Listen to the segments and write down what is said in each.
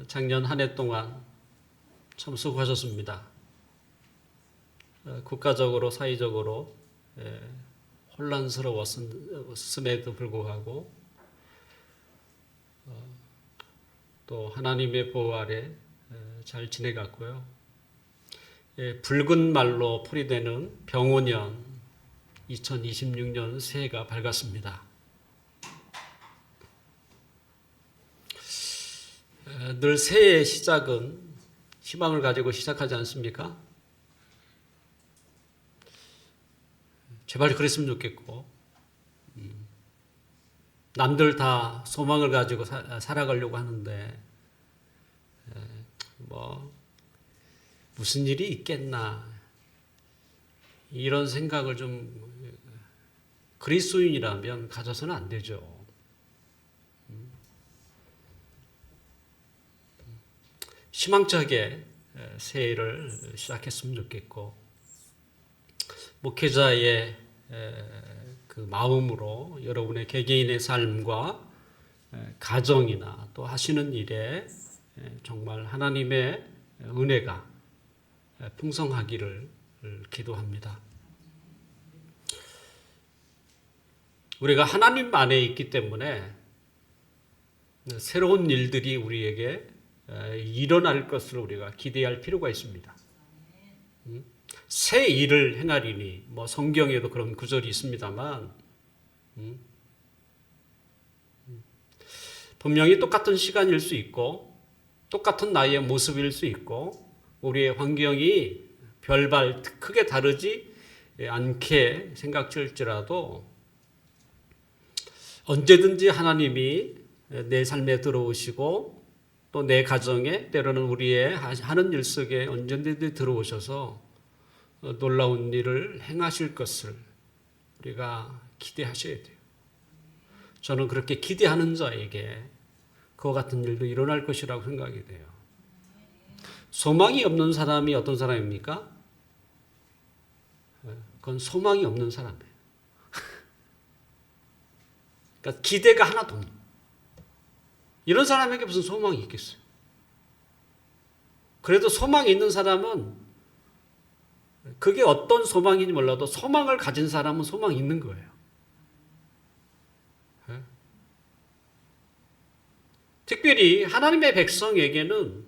작년 한 해 동안 참 수고하셨습니다. 국가적으로 사회적으로 혼란스러웠음에도 불구하고 또 하나님의 보호 아래 잘 지내갔고요. 붉은 말로 풀이되는 병오년 2026년 새해가 밝았습니다. 늘 새해의 시작은 희망을 가지고 시작하지 않습니까? 제발 그랬으면 좋겠고, 남들 다 소망을 가지고 살아가려고 하는데, 무슨 일이 있겠나, 이런 생각을 좀 그리스도인이라면 가져서는 안 되죠. 희망차게 새해를 시작했으면 좋겠고, 목회자의 그 마음으로 여러분의 개개인의 삶과 가정이나 또 하시는 일에 정말 하나님의 은혜가 풍성하기를 기도합니다. 우리가 하나님 안에 있기 때문에 새로운 일들이 우리에게 일어날 것을 우리가 기대할 필요가 있습니다. 새 일을 행하리니, 성경에도 그런 구절이 있습니다만, 분명히 똑같은 시간일 수 있고, 똑같은 나이의 모습일 수 있고, 우리의 환경이 별반 크게 다르지 않게 생각될지라도, 언제든지 하나님이 내 삶에 들어오시고, 또 내 가정에, 때로는 우리의 하는 일 속에 언제든지 들어오셔서 놀라운 일을 행하실 것을 우리가 기대하셔야 돼요. 저는 그렇게 기대하는 자에게 그와 같은 일도 일어날 것이라고 생각이 돼요. 소망이 없는 사람이 어떤 사람입니까? 그건 소망이 없는 사람이에요. 그러니까 기대가 하나도 없는, 이런 사람에게 무슨 소망이 있겠어요? 그래도 소망이 있는 사람은, 그게 어떤 소망인지 몰라도 소망을 가진 사람은 소망이 있는 거예요. 특별히 하나님의 백성에게는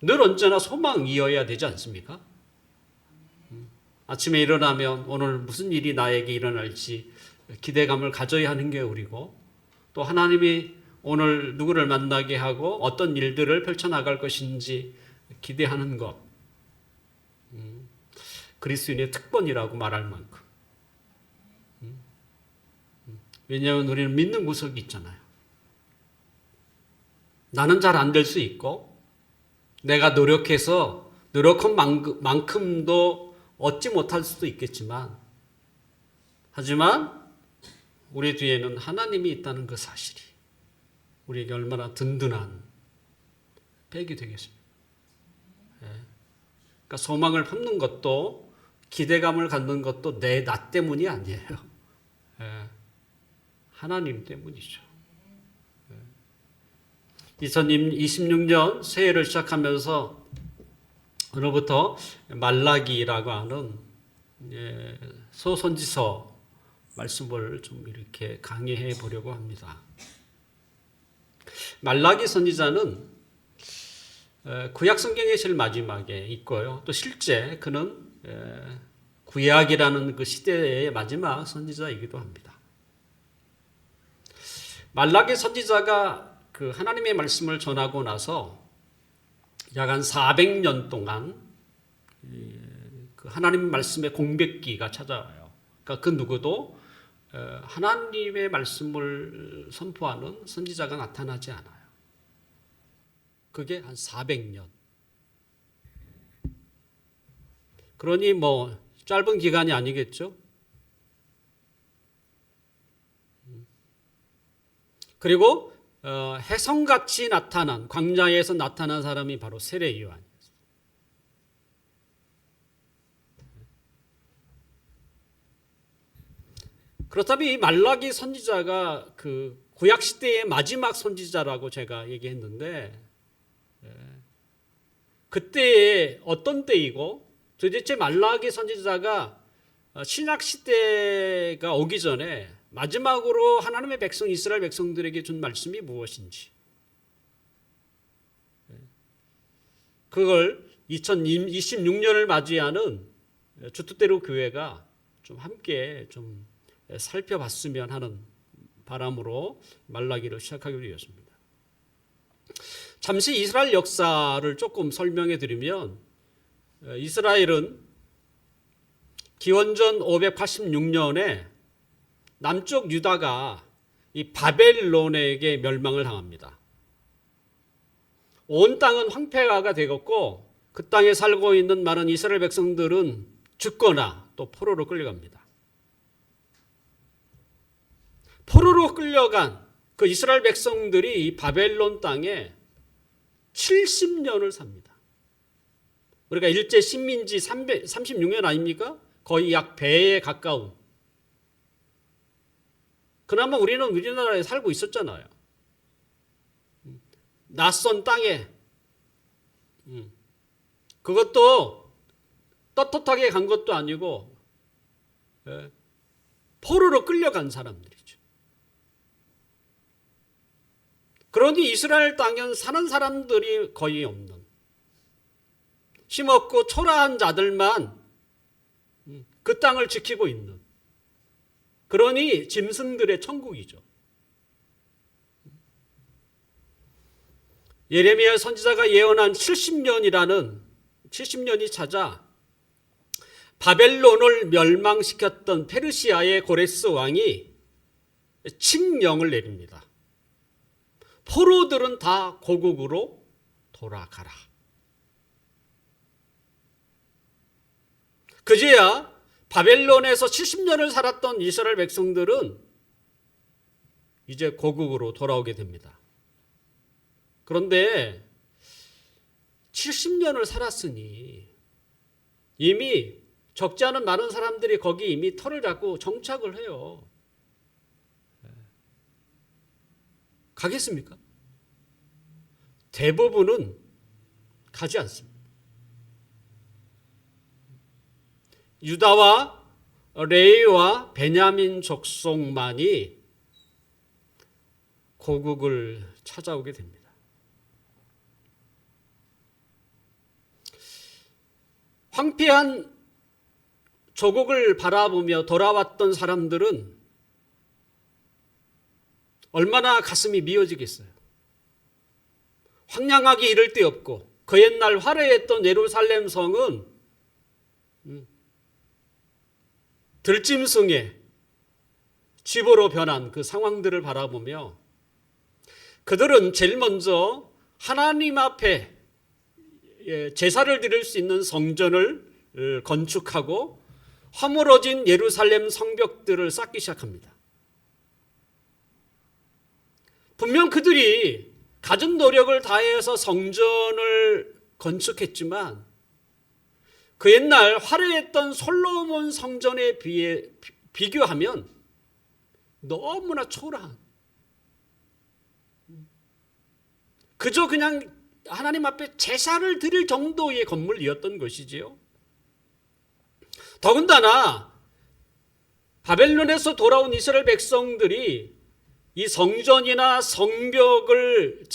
늘 언제나 소망이어야 되지 않습니까? 아침에 일어나면 오늘 무슨 일이 나에게 일어날지 기대감을 가져야 하는 게 우리고, 또 하나님이 오늘 누구를 만나게 하고 어떤 일들을 펼쳐나갈 것인지 기대하는 것, 그리스도인의 특권이라고 말할 만큼. 왜냐하면 우리는 믿는 구석이 있잖아요. 나는 잘 안 될 수 있고, 내가 노력해서 노력한 만큼도 얻지 못할 수도 있겠지만, 하지만 우리 뒤에는 하나님이 있다는 그 사실이 우리에게 얼마나 든든한 백이 되겠습니까? 그러니까 소망을 품는 것도, 기대감을 갖는 것도 나 때문이 아니에요. 하나님 때문이죠. 2026년 새해를 시작하면서 오늘부터 말라기라고 하는 소선지서 말씀을 좀 이렇게 강의해 보려고 합니다. 말라기 선지자는 구약 성경의 제일 마지막에 있고요. 또 실제 그는 구약이라는 그 시대의 마지막 선지자이기도 합니다. 말라기 선지자가 그 하나님의 말씀을 전하고 나서 약 한 400년 동안 그 하나님 말씀의 공백기가 찾아와요. 그러니까 그 누구도 하나님의 말씀을 선포하는 선지자가 나타나지 않아요. 그게 한 400년. 그러니 짧은 기간이 아니겠죠? 그리고 혜성같이 나타난, 광야에서 나타난 사람이 바로 세례 요한이었어요. 그렇다면 이 말라기 선지자가 그 구약 시대의 마지막 선지자라고 제가 얘기했는데, 그때에 어떤 때이고 도대체 말라기 선지자가 신약 시대가 오기 전에 마지막으로 하나님의 백성 이스라엘 백성들에게 준 말씀이 무엇인지, 그걸 2026년을 맞이하는 주뜻대로 교회가 좀 함께 좀 살펴봤으면 하는 바람으로 말라기를 시작하게 되었습니다. 잠시 이스라엘 역사를 조금 설명해 드리면, 이스라엘은 기원전 586년에 남쪽 유다가 이 바벨론에게 멸망을 당합니다. 온 땅은 황폐화가 되었고 그 땅에 살고 있는 많은 이스라엘 백성들은 죽거나 또 포로로 끌려갑니다. 포로로 끌려간 그 이스라엘 백성들이 이 바벨론 땅에 70년을 삽니다. 우리가 일제 식민지 36년 아닙니까? 거의 약 배에 가까운. 그나마 우리는 우리나라에 살고 있었잖아요. 낯선 땅에. 그것도 떳떳하게 간 것도 아니고 포로로 끌려간 사람들이죠. 그러니 이스라엘 땅엔 사는 사람들이 거의 없는, 힘없고 초라한 자들만 그 땅을 지키고 있는, 그러니 짐승들의 천국이죠. 예레미야 선지자가 예언한 70년이 찾아 바벨론을 멸망시켰던 페르시아의 고레스 왕이 칙령을 내립니다. 포로들은 다 고국으로 돌아가라. 그제야 바벨론에서 70년을 살았던 이스라엘 백성들은 이제 고국으로 돌아오게 됩니다. 그런데 70년을 살았으니 이미 적지 않은 많은 사람들이 거기 이미 터를 잡고 정착을 해요. 가겠습니까? 대부분은 가지 않습니다. 유다와 레위와 베냐민 족속만이 고국을 찾아오게 됩니다. 황폐한 조국을 바라보며 돌아왔던 사람들은 얼마나 가슴이 미어지겠어요. 황량하기 이를 데 없고 그 옛날 화려했던 예루살렘 성은 들짐승의 집으로 변한 그 상황들을 바라보며 그들은 제일 먼저 하나님 앞에 제사를 드릴 수 있는 성전을 건축하고 허물어진 예루살렘 성벽들을 쌓기 시작합니다. 분명 그들이 갖은 노력을 다해서 성전을 건축했지만 그 옛날 화려했던 솔로몬 성전에 비교하면 너무나 초라한, 그저 그냥 하나님 앞에 제사를 드릴 정도의 건물이었던 것이지요. 더군다나 바벨론에서 돌아온 이스라엘 백성들이 이 성전이나 성벽을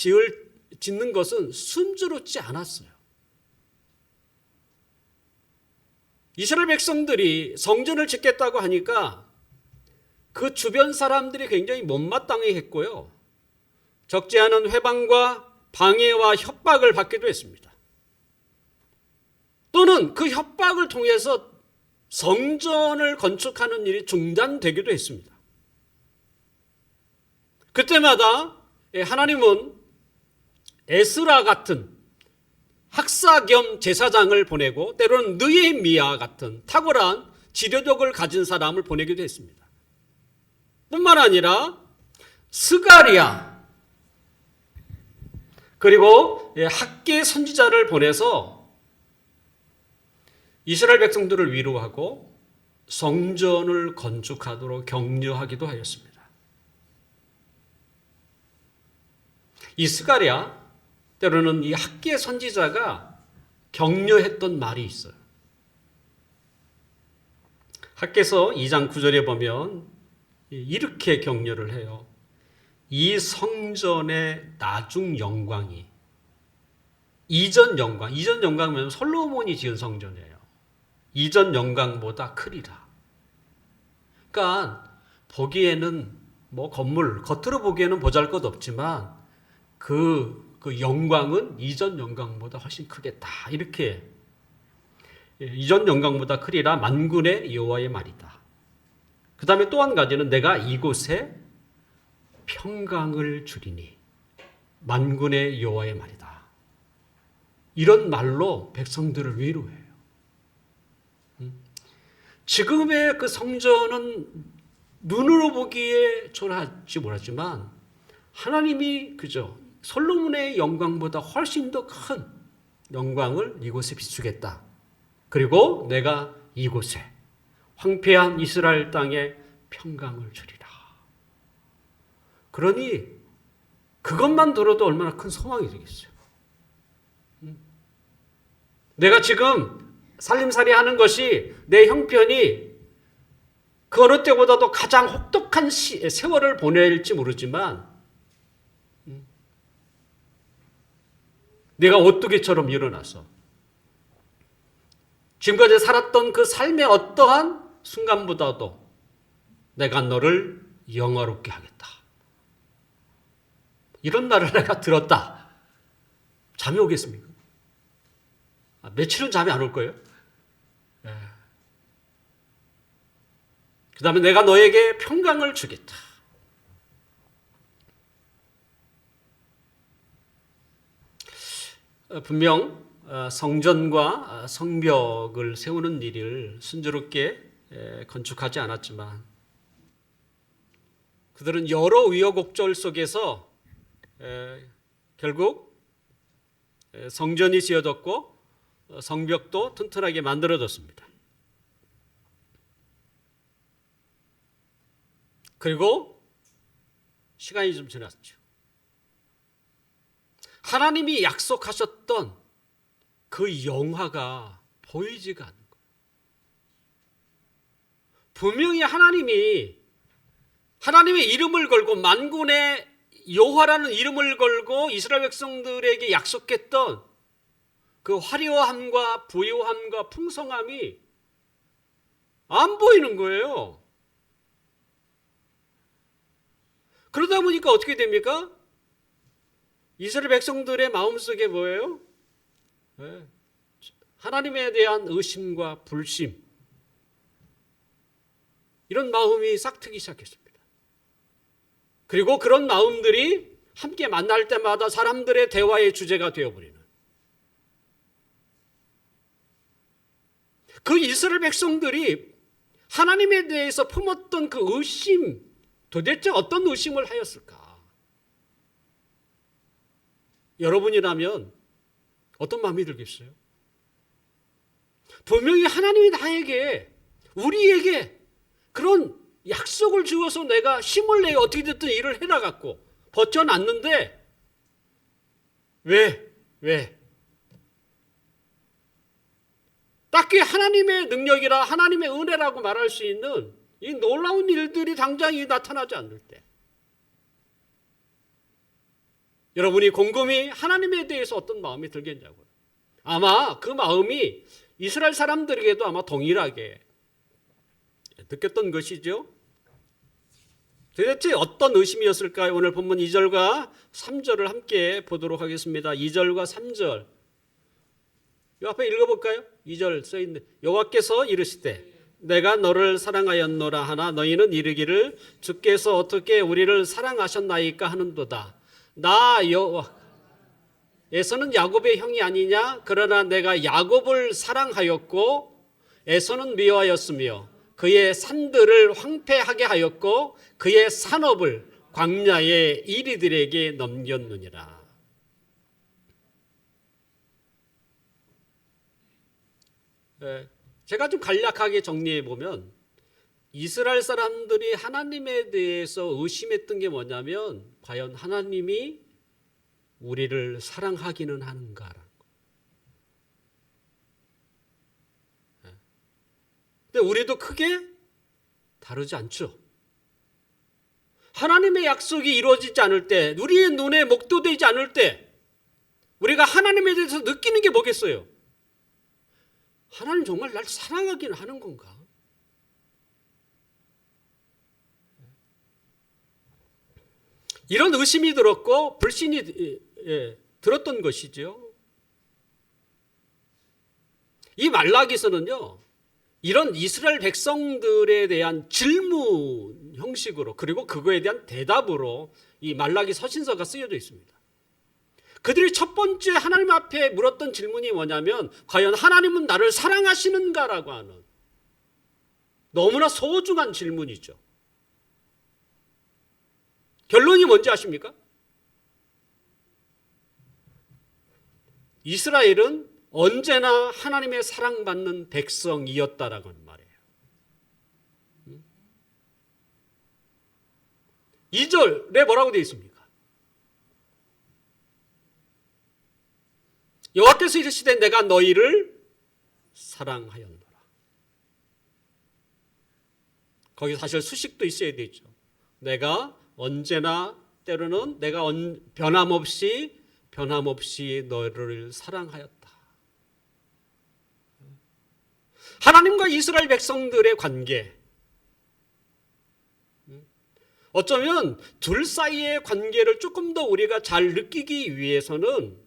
짓는 것은 순조롭지 않았어요. 이스라엘 백성들이 성전을 짓겠다고 하니까 그 주변 사람들이 굉장히 못마땅해 했고요. 적지 않은 회방과 방해와 협박을 받기도 했습니다. 또는 그 협박을 통해서 성전을 건축하는 일이 중단되기도 했습니다. 그때마다 하나님은 에스라 같은 학사 겸 제사장을 보내고 때로는 느헤미야 같은 탁월한 지도력을 가진 사람을 보내기도 했습니다. 뿐만 아니라 스가랴 그리고 학계 선지자를 보내서 이스라엘 백성들을 위로하고 성전을 건축하도록 격려하기도 하였습니다. 이 스가랴 때로는 이 학계 선지자가 격려했던 말이 있어요. 학개서 2장 9절에 보면 이렇게 격려를 해요. 이 성전의 나중 영광이 이전 영광이면 솔로몬이 지은 성전이에요. 이전 영광보다 크리라. 그러니까 보기에는 뭐 건물 겉으로 보기에는 보잘것없지만 그 영광은 이전 영광보다 훨씬 크겠다. 이렇게 이전 영광보다 크리라 만군의 여호와의 말이다. 그 다음에 또 한 가지는 내가 이곳에 평강을 주리니 만군의 여호와의 말이다. 이런 말로 백성들을 위로해요. 지금의 그 성전은 눈으로 보기에 초라할지 모르지만 하나님이 그저 솔로몬의 영광보다 훨씬 더 큰 영광을 이곳에 비추겠다. 그리고 내가 이곳에 황폐한 이스라엘 땅에 평강을 주리라. 그러니 그것만 들어도 얼마나 큰 소망이 되겠어요. 내가 지금 살림살이 하는 것이 내 형편이 그 어느 때보다도 가장 혹독한 세월을 보낼지 모르지만 내가 오뚜기처럼 일어나서 지금까지 살았던 그 삶의 어떠한 순간보다도 내가 너를 영화롭게 하겠다. 이런 말을 내가 들었다. 잠이 오겠습니까? 며칠은 잠이 안 올 거예요. 그 다음에 내가 너에게 평강을 주겠다. 분명 성전과 성벽을 세우는 일을 순조롭게 건축하지 않았지만 그들은 여러 우여곡절 속에서 결국 성전이 지어졌고 성벽도 튼튼하게 만들어졌습니다. 그리고 시간이 좀 지났죠. 하나님이 약속하셨던 그 영화가 보이지가 않는 거예요. 분명히 하나님의 이름을 걸고 만군의 여호와라는 이름을 걸고 이스라엘 백성들에게 약속했던 그 화려함과 부요함과 풍성함이 안 보이는 거예요. 그러다 보니까 어떻게 됩니까? 이스라엘 백성들의 마음속에 뭐예요? 하나님에 대한 의심과 불신, 이런 마음이 싹트기 시작했습니다. 그리고 그런 마음들이 함께 만날 때마다 사람들의 대화의 주제가 되어버리는, 그 이스라엘 백성들이 하나님에 대해서 품었던 그 의심, 도대체 어떤 의심을 하였을까? 여러분이라면 어떤 마음이 들겠어요? 분명히 하나님이 나에게, 우리에게 그런 약속을 주어서 내가 힘을 내어 어떻게 됐든 일을 해나갔고 버텨놨는데 왜? 딱히 하나님의 능력이라 하나님의 은혜라고 말할 수 있는 이 놀라운 일들이 당장 나타나지 않을 때 여러분이 곰곰이 하나님에 대해서 어떤 마음이 들겠냐고요. 아마 그 마음이 이스라엘 사람들에게도 아마 동일하게 느꼈던 것이죠. 도대체 어떤 의심이었을까요? 오늘 본문 2절과 3절을 함께 보도록 하겠습니다. 2절과 3절. 이 앞에 읽어볼까요? 2절 써있네. 여호와께서 이르시되 내가 너를 사랑하였노라 하나 너희는 이르기를 주께서 어떻게 우리를 사랑하셨나이까 하는도다. 나 에서는 야곱의 형이 아니냐? 그러나 내가 야곱을 사랑하였고 에서는 미워하였으며 그의 산들을 황폐하게 하였고 그의 산업을 광야의 이리들에게 넘겼느니라. 제가 좀 간략하게 정리해 보면 이스라엘 사람들이 하나님에 대해서 의심했던 게 뭐냐면 과연 하나님이 우리를 사랑하기는 하는가라는 거예요. 근데 우리도 크게 다르지 않죠. 하나님의 약속이 이루어지지 않을 때, 우리의 눈에 목도되지 않을 때 우리가 하나님에 대해서 느끼는 게 뭐겠어요? 하나님 정말 날 사랑하긴 하는 건가? 이런 의심이 들었고 불신이 들었던 것이죠. 이 말라기서는요, 이런 이스라엘 백성들에 대한 질문 형식으로, 그리고 그거에 대한 대답으로 이 말라기 서신서가 쓰여져 있습니다. 그들이 첫 번째 하나님 앞에 물었던 질문이 뭐냐면, 과연 하나님은 나를 사랑하시는가라고 하는 너무나 소중한 질문이죠. 결론이 뭔지 아십니까? 이스라엘은 언제나 하나님의 사랑받는 백성이었다라고 하는 말이에요. 2절에 뭐라고 되어 있습니까? 여호와께서 이르시되 내가 너희를 사랑하였노라. 거기 사실 수식도 있어야 되죠. 내가 언제나, 때로는 내가 변함없이 너희를 사랑하였다. 하나님과 이스라엘 백성들의 관계, 어쩌면 둘 사이의 관계를 조금 더 우리가 잘 느끼기 위해서는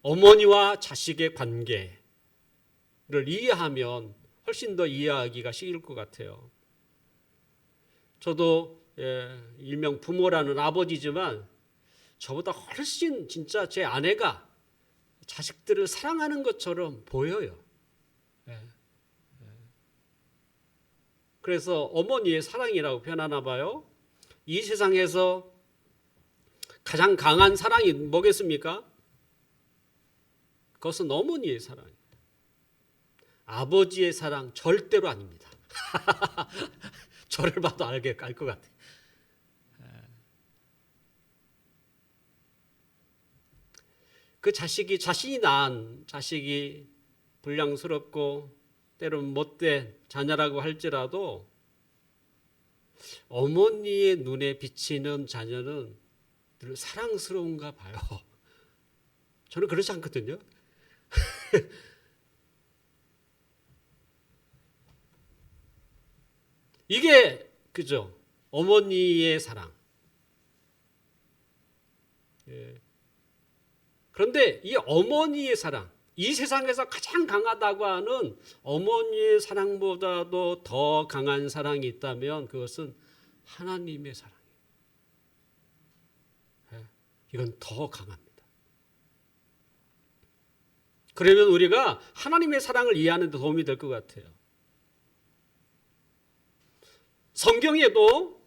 어머니와 자식의 관계를 이해하면 훨씬 더 이해하기가 쉬울 것 같아요. 저도 일명 부모라는 아버지지만 저보다 훨씬 진짜 제 아내가 자식들을 사랑하는 것처럼 보여요. 그래서 어머니의 사랑이라고 표현하나 봐요. 이 세상에서 가장 강한 사랑이 뭐겠습니까? 그것은 어머니의 사랑입니다. 아버지의 사랑 절대로 아닙니다. 저를 봐도 알 것 같아요. 그 자신이 낳은 자식이 불량스럽고 때로는 못된 자녀라고 할지라도 어머니의 눈에 비치는 자녀는 늘 사랑스러운가 봐요. 저는 그렇지 않거든요. 이게 그죠? 어머니의 사랑. 그런데 이 어머니의 사랑, 이 세상에서 가장 강하다고 하는 어머니의 사랑보다도 더 강한 사랑이 있다면 그것은 하나님의 사랑이에요. 이건 더 강합니다. 그러면 우리가 하나님의 사랑을 이해하는 데 도움이 될 것 같아요. 성경에도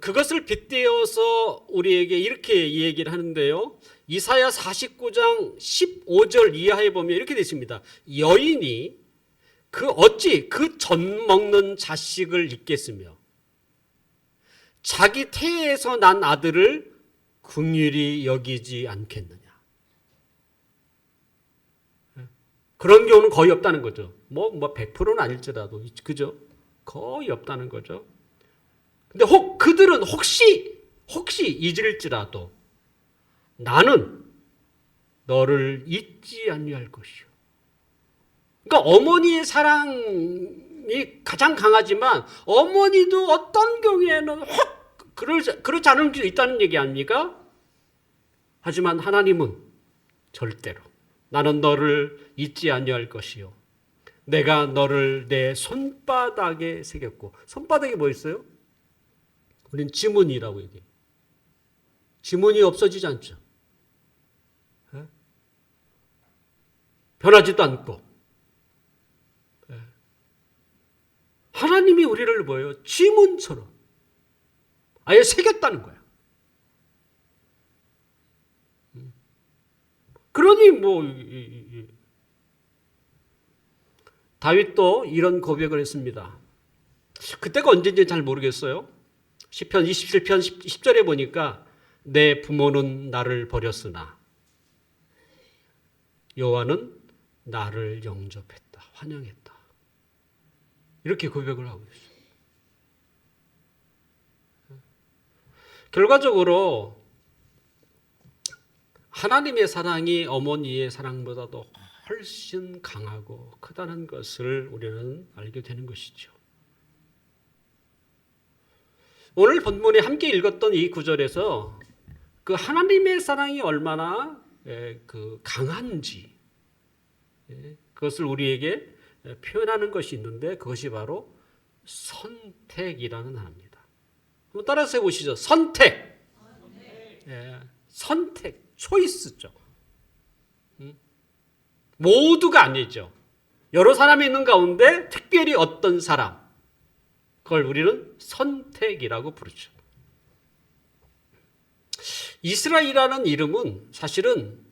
그것을 빗대어서 우리에게 이렇게 얘기를 하는데요. 이사야 49장 15절 이하에 보면 이렇게 되어 있습니다. 여인이 어찌 그 젖 먹는 자식을 잊겠으며 자기 태에서 난 아들을 긍휼히 여기지 않겠느냐. 그런 경우는 거의 없다는 거죠. 뭐 100%는 아닐지라도, 그죠? 거의 없다는 거죠. 근데 그들은 혹시 잊을지라도 나는 너를 잊지 아니할 것이요. 그러니까 어머니의 사랑이 가장 강하지만 어머니도 어떤 경우에는 그렇지 않을 수도 있다는 얘기 아닙니까? 하지만 하나님은 절대로 나는 너를 잊지 아니할 것이요. 내가 너를 내 손바닥에 새겼고, 손바닥에 뭐 있어요? 우리는 지문이라고 얘기해요. 지문이 없어지지 않죠. 변하지도 않고. 하나님이 우리를 뭐예요? 지문처럼 아예 새겼다는 거야. 그러니 다윗도 이런 고백을 했습니다. 그때가 언제인지 잘 모르겠어요. 시편 27편 10절에 보니까 내 부모는 나를 버렸으나 여호와는 나를 영접했다. 환영했다. 이렇게 고백을 하고 있어요. 결과적으로 하나님의 사랑이 어머니의 사랑보다도 훨씬 강하고 크다는 것을 우리는 알게 되는 것이죠. 오늘 본문에 함께 읽었던 이 구절에서 그 하나님의 사랑이 얼마나 강한지 그것을 우리에게 표현하는 것이 있는데 그것이 바로 선택이라는 단어입니다. 한번 따라서 해보시죠. 선택. 선택. 초이스죠. 모두가 아니죠. 여러 사람이 있는 가운데 특별히 어떤 사람, 그걸 우리는 선택이라고 부르죠. 이스라엘이라는 이름은 사실은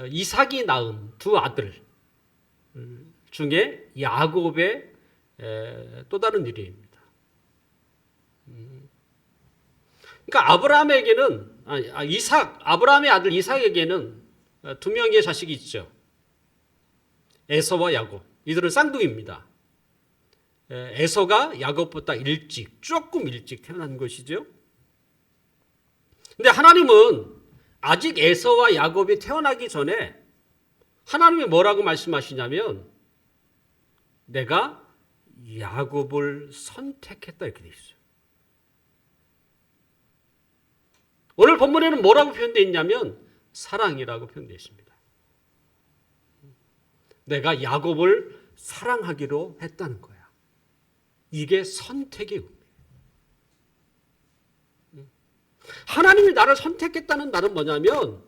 이삭이 낳은 두 아들 중에 야곱의 또 다른 이름입니다. 그러니까 아브라함의 아들 이삭에게는 두 명의 자식이 있죠. 에서와 야곱. 이들은 쌍둥이입니다. 에서가 야곱보다 조금 일찍 태어난 것이죠. 근데 하나님은 아직 에서와 야곱이 태어나기 전에 하나님이 뭐라고 말씀하시냐면 내가 야곱을 선택했다 이렇게 되어 있어요. 오늘 본문에는 뭐라고 표현되어 있냐면 사랑이라고 표현되어 있습니다. 내가 야곱을 사랑하기로 했다는 거야. 이게 선택의 의미예요. 하나님이 나를 선택했다는 말은 뭐냐면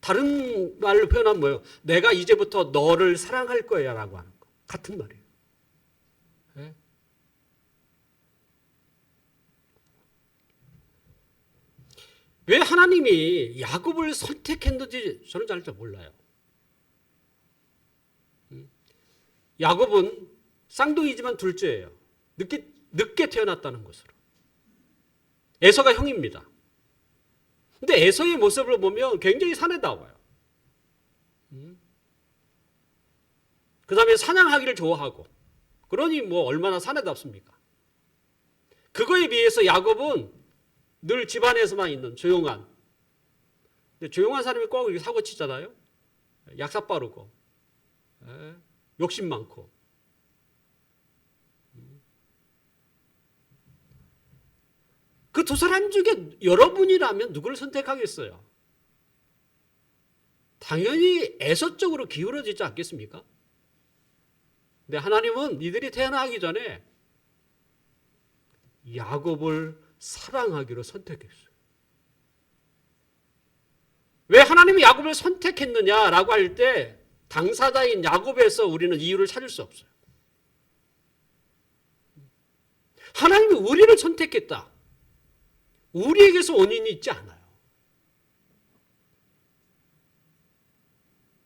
다른 말로 표현하면 뭐예요? 내가 이제부터 너를 사랑할 거야 라고 하는 거. 같은 말이에요. 네? 왜 하나님이 야곱을 선택했는지 저는 잘 몰라요. 야곱은 쌍둥이지만 둘째예요. 늦게 태어났다는 것으로. 에서가 형입니다. 근데 에서의 모습을 보면 굉장히 사내다워요. 그 다음에 사냥하기를 좋아하고. 그러니 뭐 얼마나 사내답습니까? 그거에 비해서 야곱은 늘 집안에서만 있는 조용한. 근데 조용한 사람이 꼭 이렇게 사고 치잖아요. 약삭 빠르고. 욕심 많고. 그 두 사람 중에 여러분이라면 누구를 선택하겠어요? 당연히 에서 쪽으로 기울어지지 않겠습니까? 근데 하나님은 이들이 태어나기 전에 야곱을 사랑하기로 선택했어요. 왜 하나님이 야곱을 선택했느냐라고 할 때 당사자인 야곱에서 우리는 이유를 찾을 수 없어요. 하나님이 우리를 선택했다. 우리에게서 원인이 있지 않아요.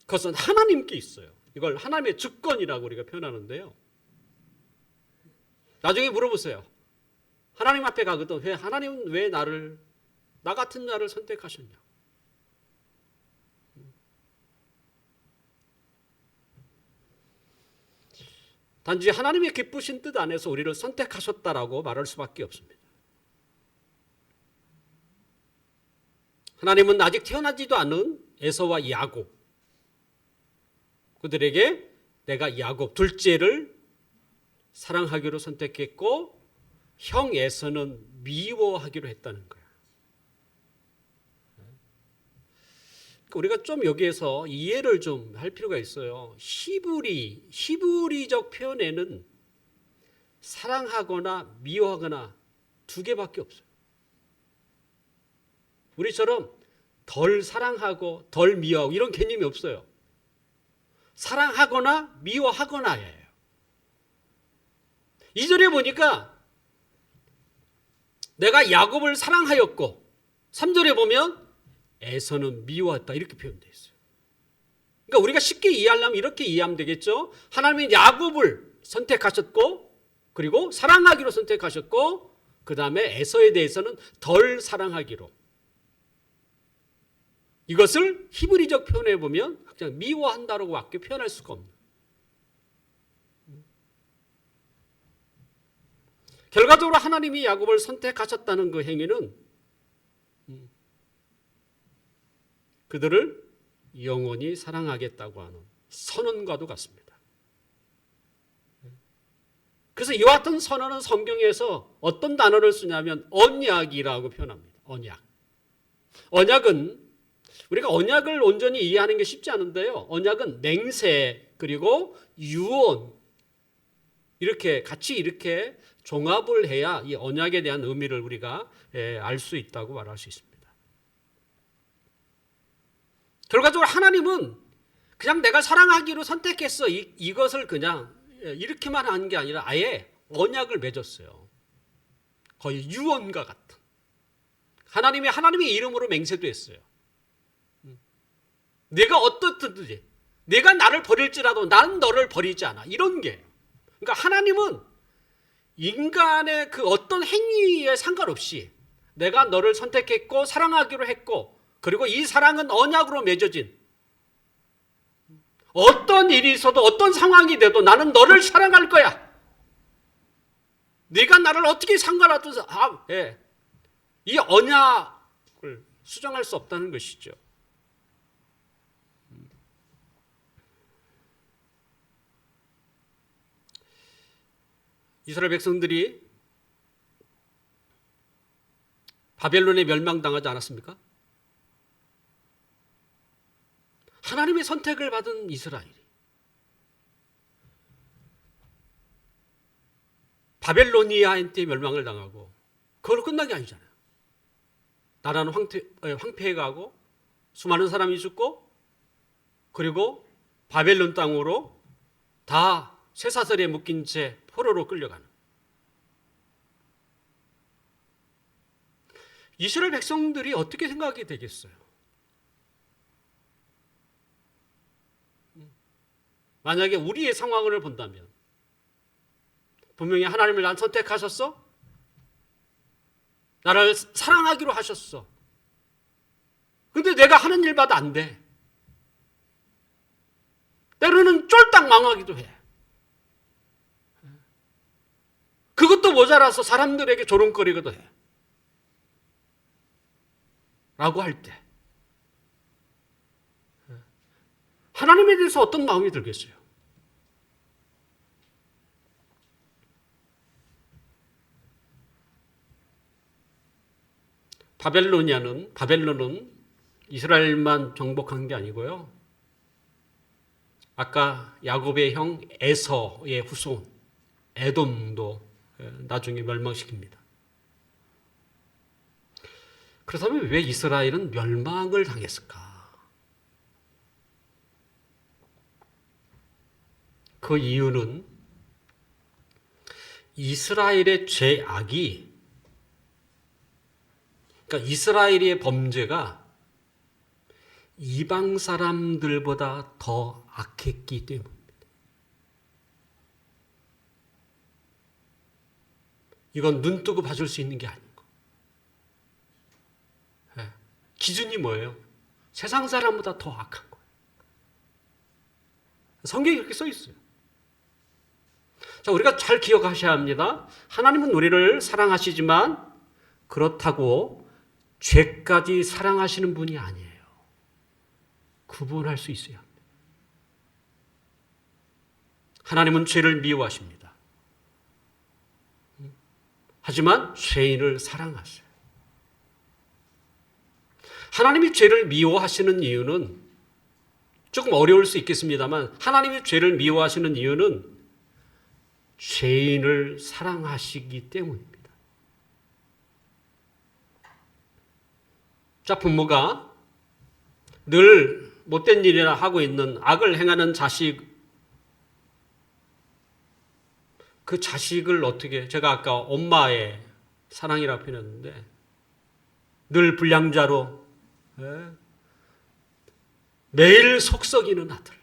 그것은 하나님께 있어요. 이걸 하나님의 주권이라고 우리가 표현하는데요. 나중에 물어보세요. 하나님 앞에 가거든. 하나님은 왜 나 같은 자를 선택하셨냐? 단지 하나님의 기쁘신 뜻 안에서 우리를 선택하셨다라고 말할 수밖에 없습니다. 하나님은 아직 태어나지도 않은 에서와 야곱, 그들에게 내가 야곱 둘째를 사랑하기로 선택했고 형 에서는 미워하기로 했다는 거야. 우리가 좀 여기에서 이해를 좀 할 필요가 있어요. 히브리적 표현에는 사랑하거나 미워하거나 두 개밖에 없어요. 우리처럼 덜 사랑하고 덜 미워하고 이런 개념이 없어요. 사랑하거나 미워하거나예요. 2절에 보니까 내가 야곱을 사랑하였고 3절에 보면 에서는 미워했다 이렇게 표현되어 있어요. 그러니까 우리가 쉽게 이해하려면 이렇게 이해하면 되겠죠. 하나님이 야곱을 선택하셨고 그리고 사랑하기로 선택하셨고 그 다음에 에서에 대해서는 덜 사랑하기로. 이것을 히브리적 표현해 보면 그냥 미워한다라고 밖에 표현할 수가 없는. 결과적으로 하나님이 야곱을 선택하셨다는 그 행위는 그들을 영원히 사랑하겠다고 하는 선언과도 같습니다. 그래서 이와 같은 선언은 성경에서 어떤 단어를 쓰냐면 언약이라고 표현합니다. 언약. 언약은 우리가 언약을 온전히 이해하는 게 쉽지 않은데요. 언약은 맹세 그리고 유언 이렇게 같이 이렇게 종합을 해야 이 언약에 대한 의미를 우리가 알 수 있다고 말할 수 있습니다. 결과적으로 하나님은 그냥 내가 사랑하기로 선택했어 이것을 그냥 이렇게만 한 게 아니라 아예 언약을 맺었어요. 거의 유언과 같은. 하나님의 이름으로 맹세도 했어요. 내가 어떻든지 내가 나를 버릴지라도 나는 너를 버리지 않아. 이런 게. 그러니까 하나님은 인간의 그 어떤 행위에 상관없이 내가 너를 선택했고 사랑하기로 했고 그리고 이 사랑은 언약으로 맺어진 어떤 일이 있어도 어떤 상황이 돼도 나는 너를 사랑할 거야. 네가 나를 어떻게 상관하든 이 언약을 수정할 수 없다는 것이죠. 이스라엘 백성들이 바벨론에 멸망당하지 않았습니까? 하나님의 선택을 받은 이스라엘이 바벨로니아한테 멸망을 당하고 그걸로 끝난 게 아니잖아요. 나라는 황폐해가고 수많은 사람이 죽고 그리고 바벨론 땅으로 다 쇠사슬에 묶인 채 포로로 끌려가는 이스라엘 백성들이 어떻게 생각이 되겠어요? 만약에 우리의 상황을 본다면 분명히 하나님을 난 선택하셨어? 나를 사랑하기로 하셨어. 근데 내가 하는 일마다 안 돼. 때로는 쫄딱 망하기도 해. 그것도 모자라서 사람들에게 조롱거리기도 해. 라고 할 때 하나님에 대해서 어떤 마음이 들겠어요? 바벨론은 이스라엘만 정복한 게 아니고요. 아까 야곱의 형 에서의 후손 에돔도 나중에 멸망시킵니다. 그렇다면 왜 이스라엘은 멸망을 당했을까? 그 이유는 이스라엘의 죄악이 그러니까 이스라엘의 범죄가 이방 사람들보다 더 악했기 때문입니다. 이건 눈 뜨고 봐줄 수 있는 게 아니고 기준이 뭐예요? 세상 사람보다 더 악한 거예요. 성경에 그렇게 써 있어요. 자, 우리가 잘 기억하셔야 합니다. 하나님은 우리를 사랑하시지만 그렇다고 죄까지 사랑하시는 분이 아니에요. 구분할 수 있어야 합니다. 하나님은 죄를 미워하십니다. 하지만 죄인을 사랑하세요. 하나님이 죄를 미워하시는 이유는 조금 어려울 수 있겠습니다만 하나님이 죄를 미워하시는 이유는 죄인을 사랑하시기 때문입니다. 자, 부모가 늘 못된 일이나 하고 있는 악을 행하는 자식, 그 자식을 어떻게, 제가 아까 엄마의 사랑이라고 표현했는데 늘 불량자로 매일 속썩이는 아들.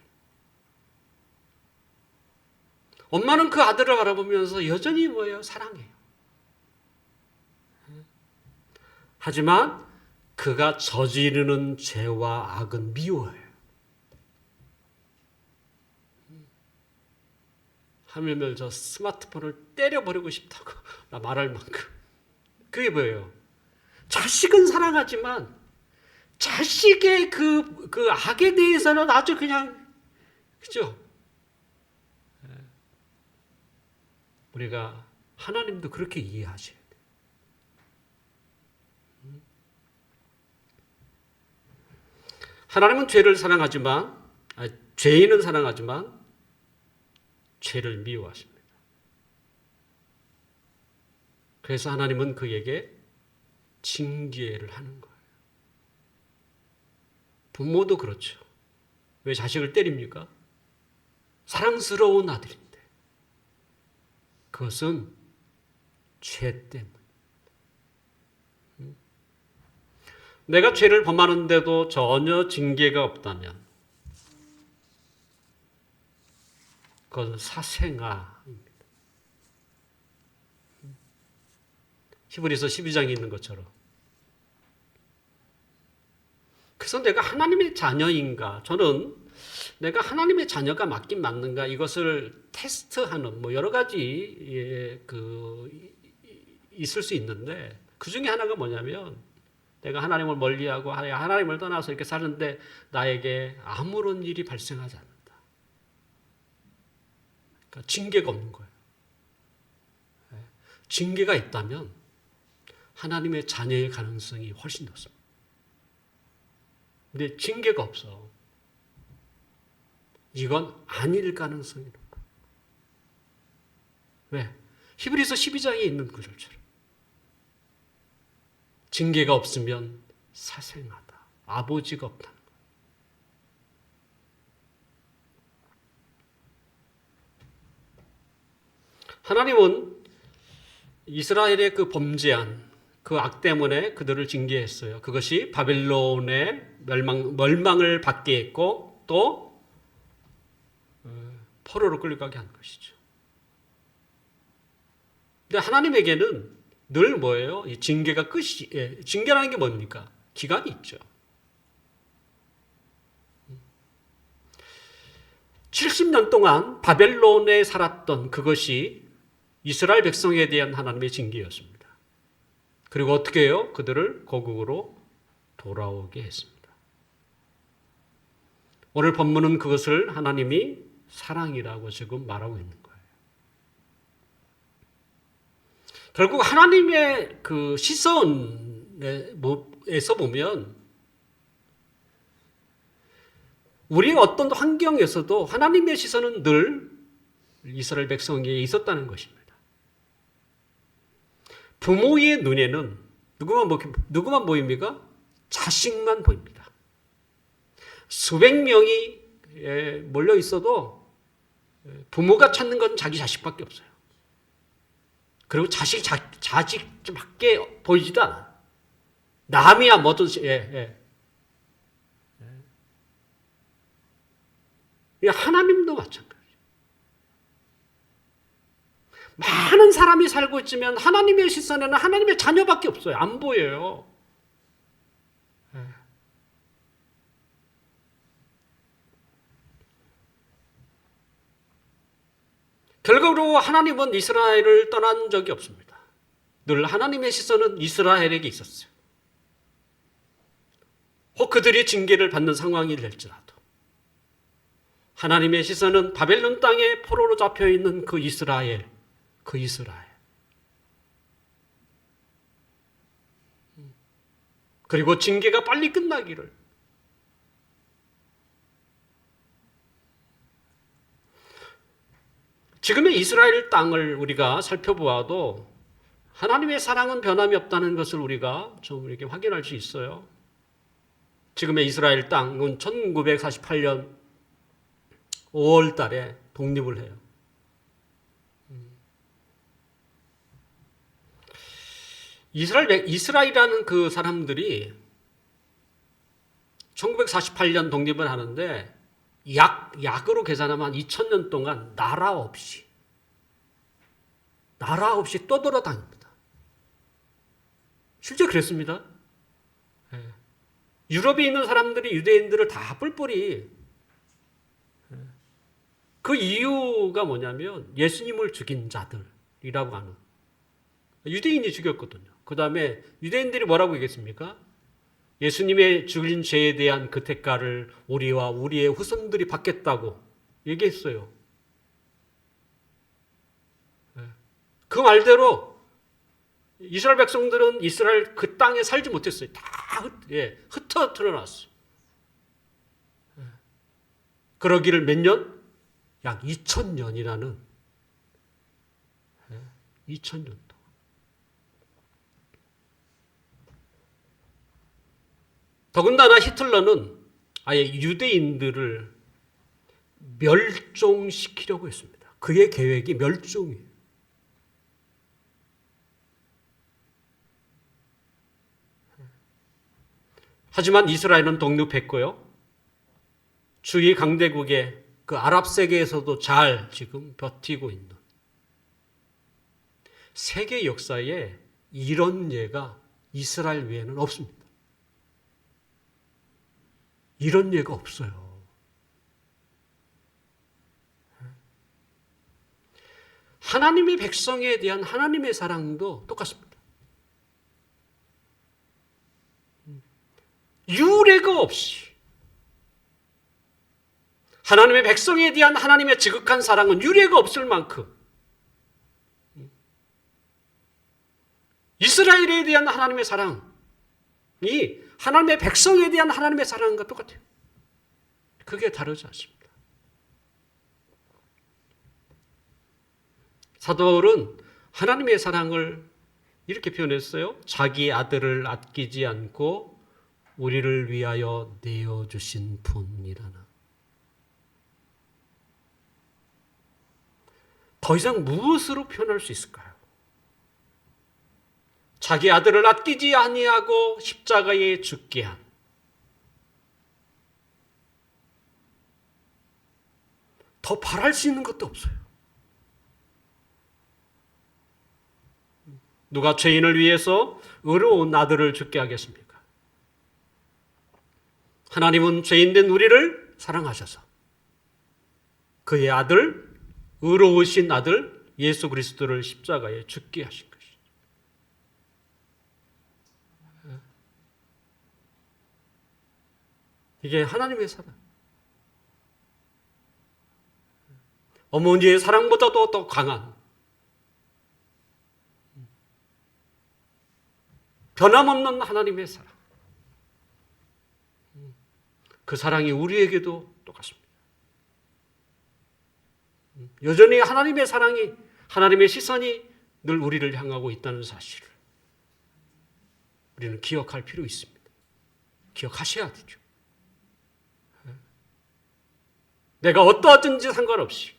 엄마는 그 아들을 바라보면서 여전히 뭐예요? 사랑해요. 하지만 그가 저지르는 죄와 악은 미워해요. 하물며 저 스마트폰을 때려버리고 싶다고 나 말할 만큼. 그게 뭐예요? 자식은 사랑하지만 자식의 그 악에 대해서는 아주 그냥, 그죠? 우리가 하나님도 그렇게 이해하셔야 돼요. 하나님은 죄를 사랑하지만, 죄인은 사랑하지만 죄를 미워하십니다. 그래서 하나님은 그에게 징계를 하는 거예요. 부모도 그렇죠. 왜 자식을 때립니까? 사랑스러운 아들인데. 그것은 죄 때문. 내가 죄를 범하는데도 전혀 징계가 없다면 그것은 사생아입니다. 히브리서 12장에 있는 것처럼. 그래서 내가 하나님의 자녀인가? 저는 내가 하나님의 자녀가 맞긴 맞는가? 이것을 테스트하는 여러 가지 있을 수 있는데 그 중에 하나가 뭐냐면 내가 하나님을 멀리하고 하나님을 떠나서 이렇게 사는데 나에게 아무런 일이 발생하지 않는다. 그러니까 징계가 없는 거예요. 징계가 있다면 하나님의 자녀의 가능성이 훨씬 높습니다. 근데 징계가 없어. 이건 아닐 가능성이 높아. 왜? 히브리서 12장에 있는 구절처럼. 징계가 없으면 사생하다. 아버지가 없다는 거예요. 하나님은 이스라엘의 그 범죄한 그 악 때문에 그들을 징계했어요. 그것이 바벨론의 멸망을 받게 했고 또 포로로 끌려가게 한 것이죠. 근데 하나님에게는 늘 뭐예요? 이 징계가 징계라는 게 뭡니까? 기간이 있죠. 70년 동안 바벨론에 살았던 그것이 이스라엘 백성에 대한 하나님의 징계였습니다. 그리고 어떻게 해요? 그들을 고국으로 돌아오게 했습니다. 오늘 본문은 그것을 하나님이 사랑이라고 지금 말하고 있는 거예요. 결국 하나님의 그 시선에서 보면 우리의 어떤 환경에서도 하나님의 시선은 늘 이스라엘 백성에게 있었다는 것입니다. 부모의 눈에는 누구만 보입니까? 자식만 보입니다. 수백 명이 몰려 있어도 부모가 찾는 건 자기 자식밖에 없어요. 그리고 자식밖에 보이지도 않아. 남이야 뭐든지. 하나님도 마찬가지예요. 많은 사람이 살고 있지만 하나님의 시선에는 하나님의 자녀밖에 없어요. 안 보여요. 결국으로 하나님은 이스라엘을 떠난 적이 없습니다. 늘 하나님의 시선은 이스라엘에게 있었어요. 혹 그들이 징계를 받는 상황이 될지라도 하나님의 시선은 바벨론 땅에 포로로 잡혀있는 그 이스라엘. 그리고 징계가 빨리 끝나기를. 지금의 이스라엘 땅을 우리가 살펴보아도 하나님의 사랑은 변함이 없다는 것을 우리가 좀 이렇게 확인할 수 있어요. 지금의 이스라엘 땅은 1948년 5월 달에 독립을 해요. 이스라엘이라는 그 사람들이 1948년 독립을 하는데 약으로 계산하면 2000년 동안 나라 없이 떠돌아다닙니다. 실제 그랬습니다. 유럽에 있는 사람들이 유대인들을 다 뿔뿔이 그 이유가 뭐냐면 예수님을 죽인 자들이라고 하는, 유대인이 죽였거든요. 그 다음에 유대인들이 뭐라고 얘기했습니까? 예수님의 죽인 죄에 대한 그 대가를 우리와 우리의 후손들이 받겠다고 얘기했어요. 그 말대로 이스라엘 백성들은 이스라엘 그 땅에 살지 못했어요. 다 흩어졌어요. 그러기를 몇 년? 약 2000년이라는 2000년. 더군다나 히틀러는 아예 유대인들을 멸종시키려고 했습니다. 그의 계획이 멸종이에요. 하지만 이스라엘은 독립했고요. 주위 강대국의 그 아랍 세계에서도 잘 지금 버티고 있는, 세계 역사에 이런 예가 이스라엘 외에는 없습니다. 이런 예가 없어요. 하나님의 백성에 대한 하나님의 사랑도 똑같습니다. 유례가 없이 하나님의 백성에 대한 하나님의 지극한 사랑은 유례가 없을 만큼 이스라엘에 대한 하나님의 사랑이 하나님의 백성에 대한 하나님의 사랑과 똑같아요. 그게 다르지 않습니다. 사도 바울은 하나님의 사랑을 이렇게 표현했어요. 자기 아들을 아끼지 않고 우리를 위하여 내어주신 분이라나. 더 이상 무엇으로 표현할 수 있을까요? 자기 아들을 아끼지 아니하고 십자가에 죽게 한, 더 바랄 수 있는 것도 없어요. 누가 죄인을 위해서 의로운 아들을 죽게 하겠습니까? 하나님은 죄인된 우리를 사랑하셔서 그의 아들, 의로우신 아들 예수 그리스도를 십자가에 죽게 하신 것이죠. 이게 하나님의 사랑. 어머니의 사랑보다도 더 강한, 변함없는 하나님의 사랑. 그 사랑이 우리에게도 똑같습니다. 여전히 하나님의 사랑이, 하나님의 시선이 늘 우리를 향하고 있다는 사실을 우리는 기억할 필요 있습니다. 기억하셔야 되죠. 내가 어떠하든지 상관없이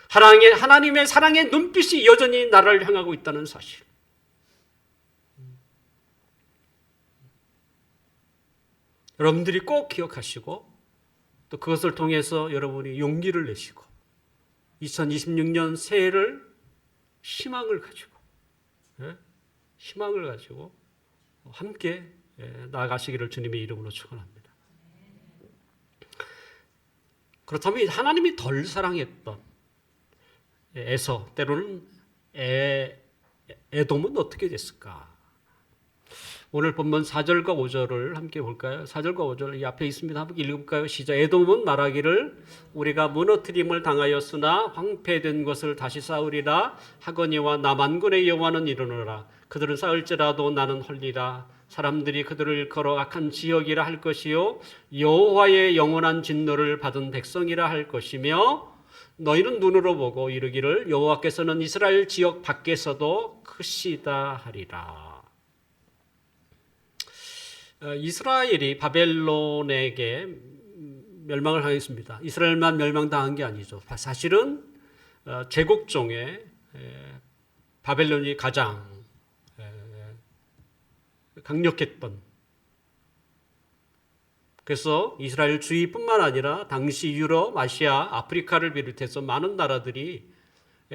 하나님의 사랑의 눈빛이 여전히 나를 향하고 있다는 사실. 여러분들이 꼭 기억하시고 또 그것을 통해서 여러분이 용기를 내시고 2026년 새해를 희망을 가지고 함께 나아가시기를 주님의 이름으로 축원합니다. 그렇다면 하나님이 덜 사랑했던 에서, 때로는 에돔은 어떻게 됐을까? 오늘 본문 4절과 5절을 함께 볼까요? 4절과 5절 이 앞에 있습니다. 함께 읽어볼까요? 시작. 에돔은 말하기를 우리가 무너뜨림을 당하였으나 황폐된 것을 다시 쌓으리라 하거니와 나 만군의 여호와는 이르노라. 그들은 쌓을지라도 나는 헐리라. 사람들이 그들을 일컬어 악한 지역이라 할 것이요 여호와의 영원한 진노를 받은 백성이라 할 것이며 너희는 눈으로 보고 이르기를 여호와께서는 이스라엘 지역 밖에서도 크시다 하리라. 이스라엘이 바벨론에게 멸망을 당했습니다. 이스라엘만 멸망당한 게 아니죠. 사실은 제국 중에 바벨론이 가장 강력했던, 그래서 이스라엘 주위뿐만 아니라 당시 유럽, 아시아, 아프리카를 비롯해서 많은 나라들이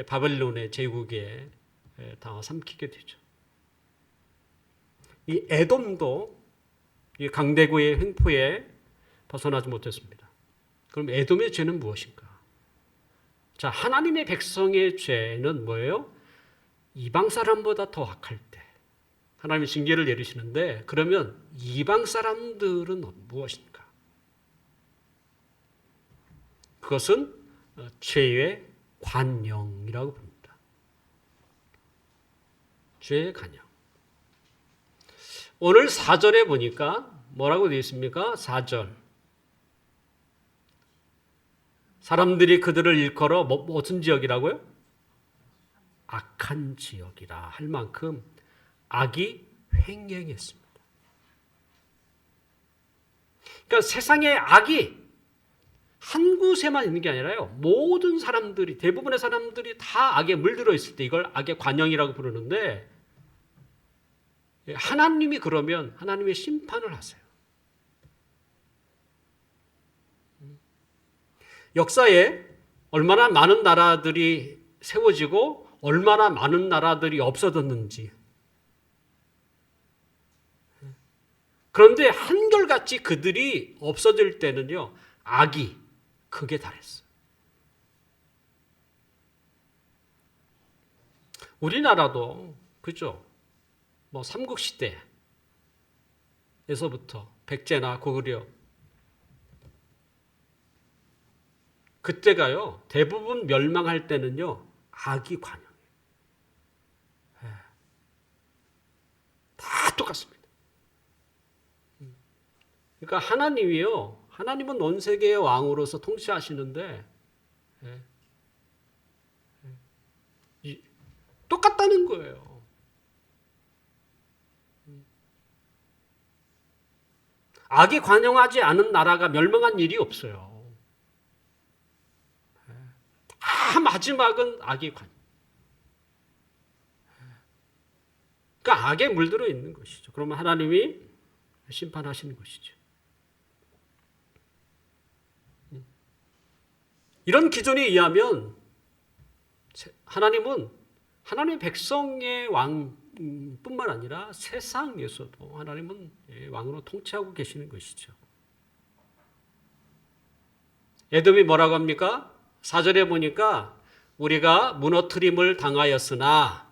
바벨론의 제국에 다 삼키게 되죠. 이 에돔도 이 강대국의 횡포에 벗어나지 못했습니다. 그럼 에돔의 죄는 무엇인가? 자, 하나님의 백성의 죄는 뭐예요? 이방 사람보다 더 악할 때 하나님이 징계를 내리시는데, 그러면 이방 사람들은 무엇인가? 그것은 죄의 관영이라고 부릅니다. 죄의 관영. 오늘 4절에 보니까 뭐라고 되어 있습니까? 4절. 사람들이 그들을 일컬어 무슨 지역이라고요? 악한 지역이라 할 만큼 악이 횡행했습니다. 그러니까 세상에 악이 한 곳에만 있는 게 아니라요, 모든 사람들이, 대부분의 사람들이 다 악에 물들어 있을 때 이걸 악의 관영이라고 부르는데, 하나님이 그러면 하나님의 심판을 하세요. 역사에 얼마나 많은 나라들이 세워지고 얼마나 많은 나라들이 없어졌는지. 그런데 한결같이 그들이 없어질 때는요, 악이 극에 달했어요. 우리나라도 그죠? 뭐 삼국시대에서부터 백제나 고구려, 그때가요, 대부분 멸망할 때는요, 악이 관영해요. 다 똑같습니다. 그러니까 하나님이요, 하나님은 온 세계의 왕으로서 통치하시는데 똑같다는 거예요. 악이 관영하지 않은 나라가 멸망한 일이 없어요. 다 마지막은 악이 관영. 그러니까 악에 물들어 있는 것이죠. 그러면 하나님이 심판하시는 것이죠. 이런 기준에 의하면 하나님은 하나님의 백성의 왕뿐만 아니라 세상에서도 하나님은 왕으로 통치하고 계시는 것이죠. 에돔이 뭐라고 합니까? 4절에 보니까 우리가 무너뜨림을 당하였으나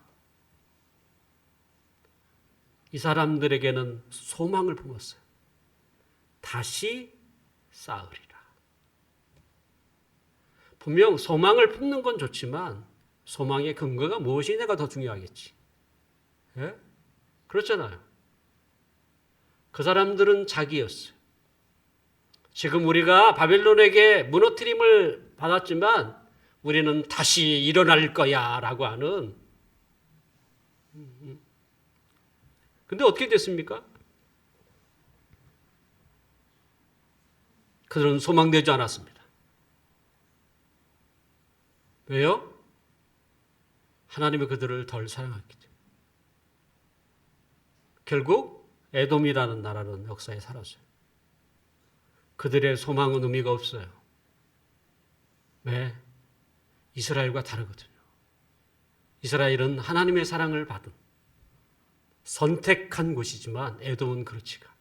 이 사람들에게는 소망을 품었어요. 다시 쌓으리라. 분명 소망을 품는 건 좋지만 소망의 근거가 무엇이냐가 더 중요하겠지. 예? 그렇잖아요. 그 사람들은 자기였어요. 지금 우리가 바벨론에게 무너뜨림을 받았지만 우리는 다시 일어날 거야 라고 하는. 근데 어떻게 됐습니까? 그들은 소망되지 않았습니다. 왜요? 하나님이 그들을 덜 사랑했기 때문에. 결국 에돔이라는 나라는 역사에 사라져요. 그들의 소망은 의미가 없어요. 왜? 이스라엘과 다르거든요. 이스라엘은 하나님의 사랑을 받은 선택한 곳이지만 에돔은 그렇지가.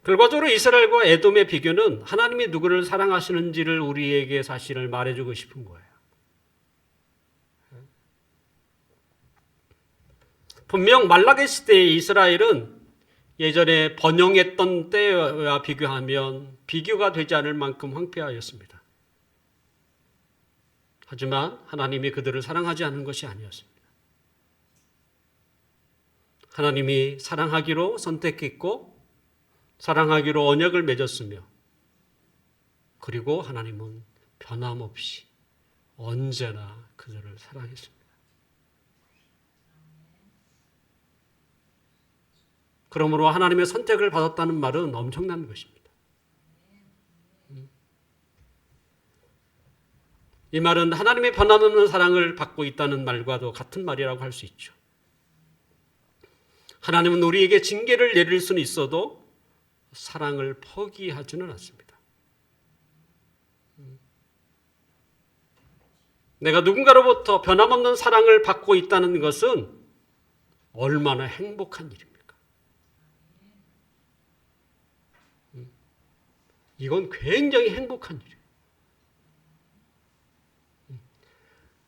결과적으로 이스라엘과 에돔의 비교는 하나님이 누구를 사랑하시는지를 우리에게 사실을 말해주고 싶은 거예요. 분명 말라기 시대의 이스라엘은 예전에 번영했던 때와 비교하면 비교가 되지 않을 만큼 황폐하였습니다. 하지만 하나님이 그들을 사랑하지 않은 것이 아니었습니다. 하나님이 사랑하기로 선택했고 사랑하기로 언약을 맺었으며, 그리고 하나님은 변함없이 언제나 그들을 사랑했습니다. 그러므로 하나님의 선택을 받았다는 말은 엄청난 것입니다. 이 말은 하나님의 변함없는 사랑을 받고 있다는 말과도 같은 말이라고 할 수 있죠. 하나님은 우리에게 징계를 내릴 수는 있어도 사랑을 포기하지는 않습니다. 내가 누군가로부터 변함없는 사랑을 받고 있다는 것은 얼마나 행복한 일입니까? 이건 굉장히 행복한 일이에요.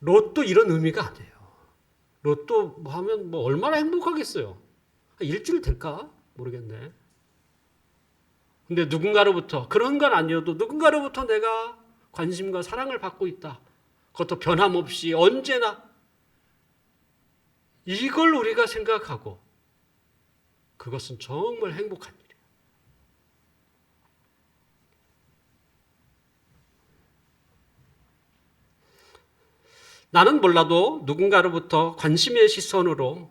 로또 이런 의미가 아니에요. 로또 뭐 하면 뭐 얼마나 행복하겠어요. 일주일 될까? 모르겠네. 근데 누군가로부터, 그런 건 아니어도 누군가로부터 내가 관심과 사랑을 받고 있다. 그것도 변함없이 언제나. 이걸 우리가 생각하고 그것은 정말 행복한 일이에요. 나는 몰라도 누군가로부터 관심의 시선으로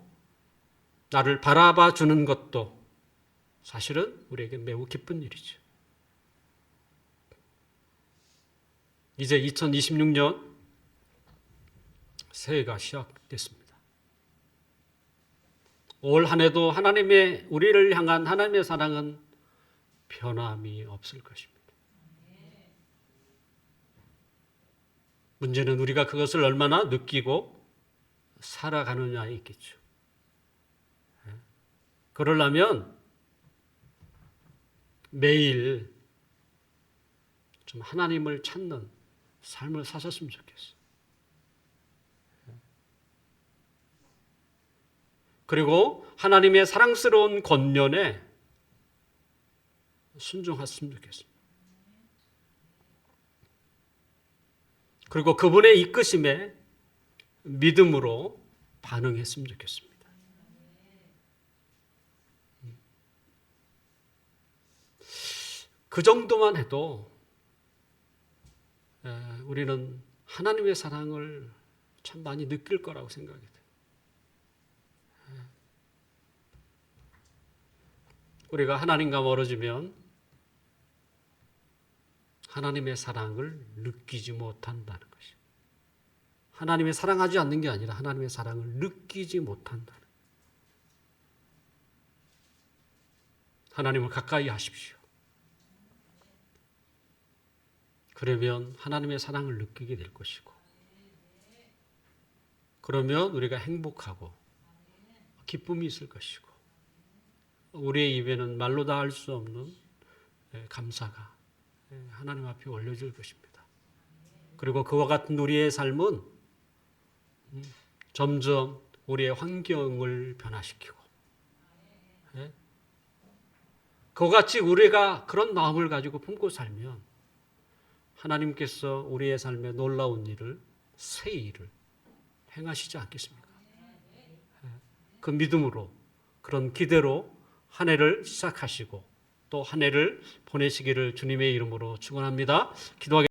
나를 바라봐 주는 것도 사실은 우리에게 매우 기쁜 일이죠. 이제 2026년 새해가 시작됐습니다. 올 한 해도 우리를 향한 하나님의 사랑은 변함이 없을 것입니다. 문제는 우리가 그것을 얼마나 느끼고 살아가느냐에 있겠죠. 그러려면 매일 좀 하나님을 찾는 삶을 사셨으면 좋겠어요. 그리고 하나님의 사랑스러운 권면에 순종했으면 좋겠습니다. 그리고 그분의 이끄심에 믿음으로 반응했으면 좋겠습니다. 그 정도만 해도 우리는 하나님의 사랑을 참 많이 느낄 거라고 생각이 돼요. 우리가 하나님과 멀어지면 하나님의 사랑을 느끼지 못한다는 것이에요. 하나님의 사랑하지 않는 게 아니라 하나님의 사랑을 느끼지 못한다는. 하나님을 가까이 하십시오. 그러면 하나님의 사랑을 느끼게 될 것이고, 그러면 우리가 행복하고 기쁨이 있을 것이고, 우리의 입에는 말로 다 할 수 없는 감사가 하나님 앞에 올려질 것입니다. 그리고 그와 같은 우리의 삶은 점점 우리의 환경을 변화시키고, 그와 같이 우리가 그런 마음을 가지고 품고 살면 하나님께서 우리의 삶에 놀라운 일을, 새 일을 행하시지 않겠습니까? 그 믿음으로, 그런 기대로 한 해를 시작하시고 또 한 해를 보내시기를 주님의 이름으로 축원합니다. 기도하겠습니다.